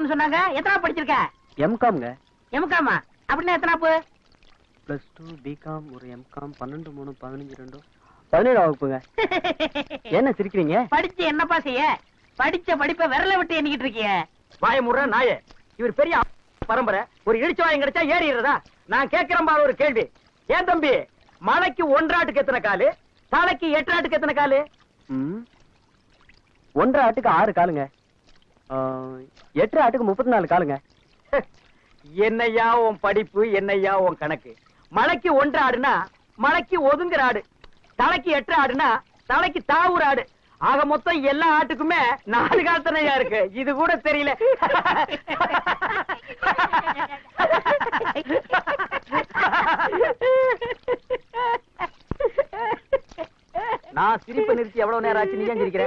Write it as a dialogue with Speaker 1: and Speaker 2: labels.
Speaker 1: படிச்சிருக்கேன்னு சொன்னாங்க. எத்தனை படிச்சிருக்க?
Speaker 2: எம்காம்ங்க.
Speaker 1: எம்காமா? அப்படின்னா எத்தனாப்பு?
Speaker 2: +2 பிகாம் ஒரு எம்காம் 12 3 15 2 17 வகுப்புங்க. என்ன சிரிக்கிறீங்க?
Speaker 1: படிச்சு என்னப்பா செய்ய? படிச்ச படிப்ப விரல விட்டு எண்ணிக்கிட்டு இருக்கிய.
Speaker 3: வாய முற நாயே. இவர் பெரிய பரம்பரை. ஒரு இடிச்ச வாயம் கிடைச்சா ஏறிடுறதா? நான் கேட்கிறேன் பாரு ஒரு கேள்வி. ஏன் தம்பி, மலைக்கு 1 ஆட்டுக்கு எத்தனை காலு, தலைக்கு 8 ஆட்டுக்கு எத்தனை காலு?
Speaker 2: 1.5 ஆட்டுக்கு 6 காலுங்க. 8 ஆட்டுக்கு 34 காலுங்க.
Speaker 3: என்னையா உன் படிப்பு, என்னையா உன் கணக்கு? மலைக்கு 1 ஆடுனா மலைக்கு ஒதுங்குற ஆடு, தலைக்கு 8 ஆடுனா தலைக்கு தாவுற ஆடு. ஆக மொத்தம் எல்லா ஆட்டுக்குமே 4 கால் தானையா இருக்கு. இது கூட தெரியல. நான் சிரிப்பு நிறுத்தி எவ்வளவு நேரம் ஆச்சு? நீ ஏன் சிரிக்கிற?